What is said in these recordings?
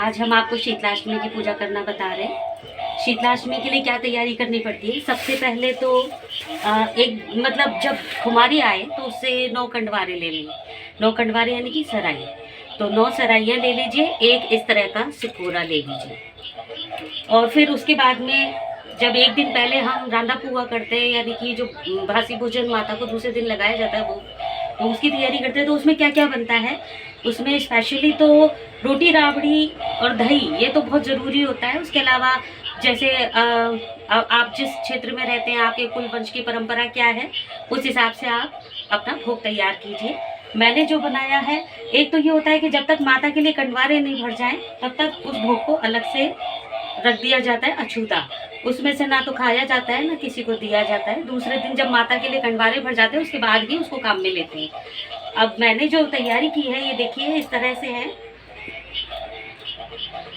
आज हम आपको शीतलाष्टमी की पूजा करना बता रहे हैं। शीतलाष्टमी के लिए क्या तैयारी करनी पड़ती है? सबसे पहले तो एक मतलब जब कुमारी आए तो उससे 9 कंडवारे ले लें। 9 कंडवारे यानी कि सराई, तो 9 सराइयाँ ले लीजिए। एक इस तरह का सिकोरा ले लीजिए। और फिर उसके बाद में जब एक दिन पहले हम रांधा पुआ करते हैं, यानी कि जो बासी भोजन माता को दूसरे दिन लगाया जाता है वो, तो उसकी तैयारी करते हैं। तो उसमें क्या क्या बनता है, उसमें स्पेशली तो रोटी राबड़ी और दही, ये तो बहुत ज़रूरी होता है। उसके अलावा जैसे आप जिस क्षेत्र में रहते हैं, आपके कुल वंश की परंपरा क्या है, उस हिसाब से आप अपना भोग तैयार कीजिए। मैंने जो बनाया है, एक तो ये होता है कि जब तक माता के लिए कंडवारे नहीं भर जाएं तब तक उस भोग को अलग से रख दिया जाता है अछूता। उसमें से ना तो खाया जाता है ना किसी को दिया जाता है। दूसरे दिन जब माता के लिए कंडवारे भर जाते हैं उसके बाद ही उसको काम में लेते हैं। अब मैंने जो तैयारी की है ये देखिए इस तरह से है।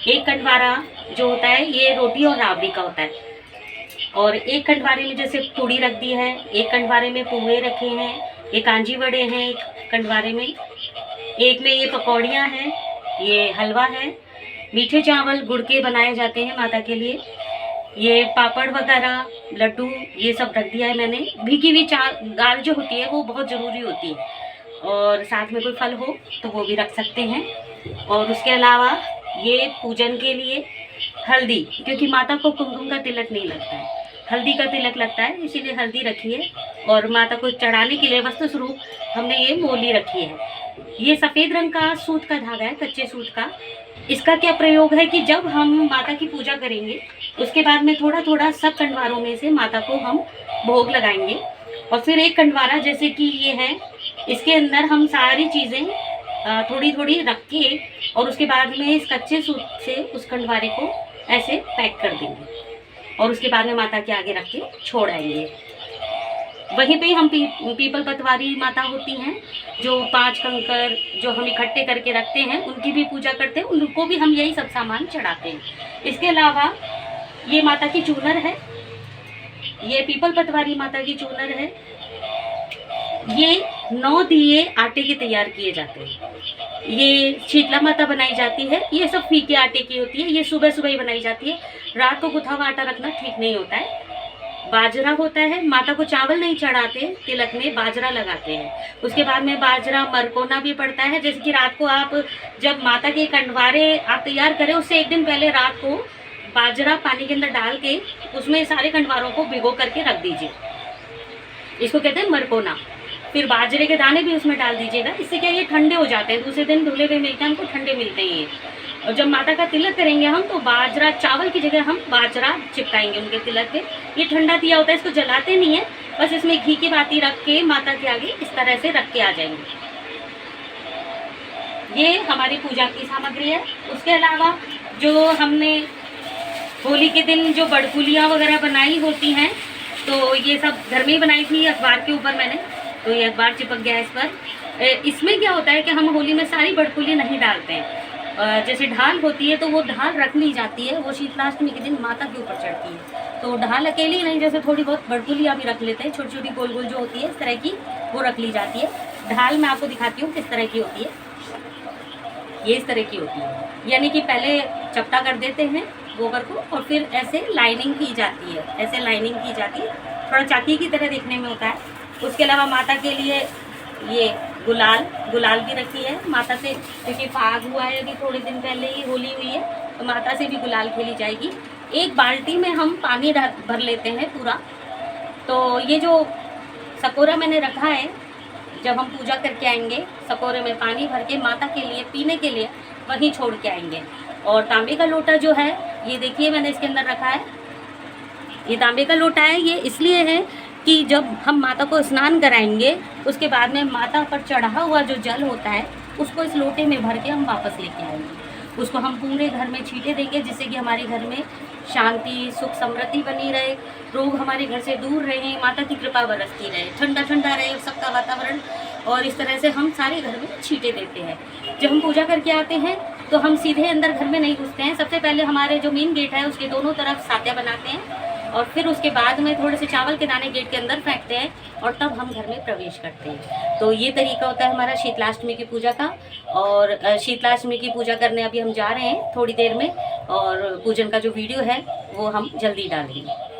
एक कंडवारा जो होता है ये रोटी और राबड़ी का होता है, और एक कंडवारे में जैसे पूड़ी रख दी है, एक कंडवारे में पोहे रखे हैं, एक कांजी वड़े हैं, एक कंडवारे में, एक में ये पकौड़ियाँ हैं, ये हलवा है, मीठे चावल गुड़ के बनाए जाते हैं माता के लिए, ये पापड़ वगैरह लड्डू ये सब रख दिया है मैंने। भीगी हुई दाल जो होती है वो बहुत ज़रूरी होती है, और साथ में कोई फल हो तो वो भी रख सकते हैं। और उसके अलावा ये पूजन के लिए हल्दी, क्योंकि माता को कुमकुम का तिलक नहीं लगता है, हल्दी का तिलक लगता है, इसीलिए हल्दी रखी है। और माता को चढ़ाने के लिए वस्त्र स्वरूप हमने ये मोली रखी है। ये सफ़ेद रंग का सूत का धागा है, कच्चे सूत का। इसका क्या प्रयोग है कि जब हम माता की पूजा करेंगे उसके बाद में थोड़ा थोड़ा सब कंडवारों में से माता को हम भोग लगाएंगे, और फिर एक कंडवारा जैसे कि ये है, इसके अंदर हम सारी चीज़ें थोड़ी थोड़ी रख के, और उसके बाद में इस कच्चे सूत से उस कंडवारे को ऐसे पैक कर देंगे, और उसके बाद में माता के आगे रख के छोड़ आएंगे। वहीं पे हम पीपल पतवारी माता होती हैं, जो 5 कंकर जो हम इकट्ठे करके रखते हैं, उनकी भी पूजा करते हैं, उनको भी हम यही सब सामान चढ़ाते हैं। इसके अलावा ये माता की चूनर है, ये पीपल पतवारी माता की चूनर है। ये 9 दिए आटे के तैयार किए जाते हैं। ये शीतला माता बनाई जाती है, ये सब फीके आटे की होती है, ये सुबह सुबह ही बनाई जाती है। रात को गुथा हुआ आटा रखना ठीक नहीं होता है। बाजरा होता है, माता को चावल नहीं चढ़ाते, तिलक में बाजरा लगाते हैं। उसके बाद में बाजरा मरकोना भी पड़ता है, जैसे कि रात को आप जब माता के कंडवारे आप तैयार करें उससे एक दिन पहले रात को बाजरा पानी के अंदर डाल के उसमें सारे कंडवारों को भिगो करके रख दीजिए, इसको कहते हैं मरकोना। फिर बाजरे के दाने भी उसमें डाल दीजिएगा, इससे क्या ये ठंडे हो जाते हैं, दूसरे दिन धुले हुए मिलते हैं, हमको ठंडे मिलते हैं। और जब माता का तिलक करेंगे हम तो बाजरा, चावल की जगह हम बाजरा चिपकाएंगे उनके तिलक पे। ये ठंडा दिया होता है, इसको जलाते नहीं है, बस इसमें घी की बाती रख के माता के आगे इस तरह से रख के आ जाएंगे। ये हमारी पूजा की सामग्री है। उसके अलावा जो हमने होली के दिन जो बड़कुलियाँ वगैरह बनाई होती हैं, तो ये सब घर में ही बनाई थी अखबार के ऊपर मैंने, तो ये अखबार चिपक गया इस पर। इसमें क्या होता है कि हम होली में सारी बड़कुली नहीं डालते हैं। जैसे ढाल होती है तो वो ढाल रख ली जाती है, वो शीतलाष्टमी के दिन माता के ऊपर चढ़ती है, तो ढाल अकेली नहीं, जैसे थोड़ी बहुत बड़कुलियाँ भी रख लेते हैं, छोटी छोटी गोल गोल जो होती है इस तरह की, वो रख ली जाती है। ढाल मैं आपको दिखाती हूँ किस तरह की होती है। ये इस तरह की होती है, यानी कि पहले चपटा कर देते हैं गोबर को, और फिर ऐसे लाइनिंग की जाती है, ऐसे लाइनिंग की जाती है, थोड़ा चाकी की तरह देखने में होता है। उसके अलावा माता के लिए ये गुलाल भी रखी है माता से, क्योंकि फाग हुआ है अभी थोड़े दिन पहले ही होली हुई है, तो माता से भी गुलाल खेली जाएगी। एक बाल्टी में हम पानी भर लेते हैं पूरा। तो ये जो सकोरा मैंने रखा है, जब हम पूजा करके आएंगे सकोरे में पानी भर के माता के लिए पीने के लिए वहीं छोड़ के आएंगे। और तांबे का लोटा जो है ये देखिए मैंने इसके अंदर रखा है, ये तांबे का लोटा है। ये इसलिए है कि जब हम माता को स्नान कराएंगे उसके बाद में माता पर चढ़ा हुआ जो जल होता है उसको इस लोटे में भर के हम वापस लेके आएंगे। उसको हम पूरे घर में छींटे देंगे, जिससे कि हमारे घर में शांति सुख समृद्धि बनी रहे, रोग हमारे घर से दूर रहे, माता की कृपा बरसती रहे, ठंडा ठंडा रहे सबका वातावरण। और इस तरह से हम सारे घर में छींटे देते हैं। जब हम पूजा करके आते हैं तो हम सीधे अंदर घर में नहीं घुसते हैं, सबसे पहले हमारे जो मेन गेट है उसके दोनों तरफ सात्या बनाते हैं, और फिर उसके बाद में थोड़े से चावल के दाने गेट के अंदर फेंकते हैं और तब हम घर में प्रवेश करते हैं। तो ये तरीका होता है हमारा शीतलाष्टमी की पूजा का। और शीतलाष्टमी की पूजा करने अभी हम जा रहे हैं थोड़ी देर में, और पूजन का जो वीडियो है वो हम जल्दी डालेंगे।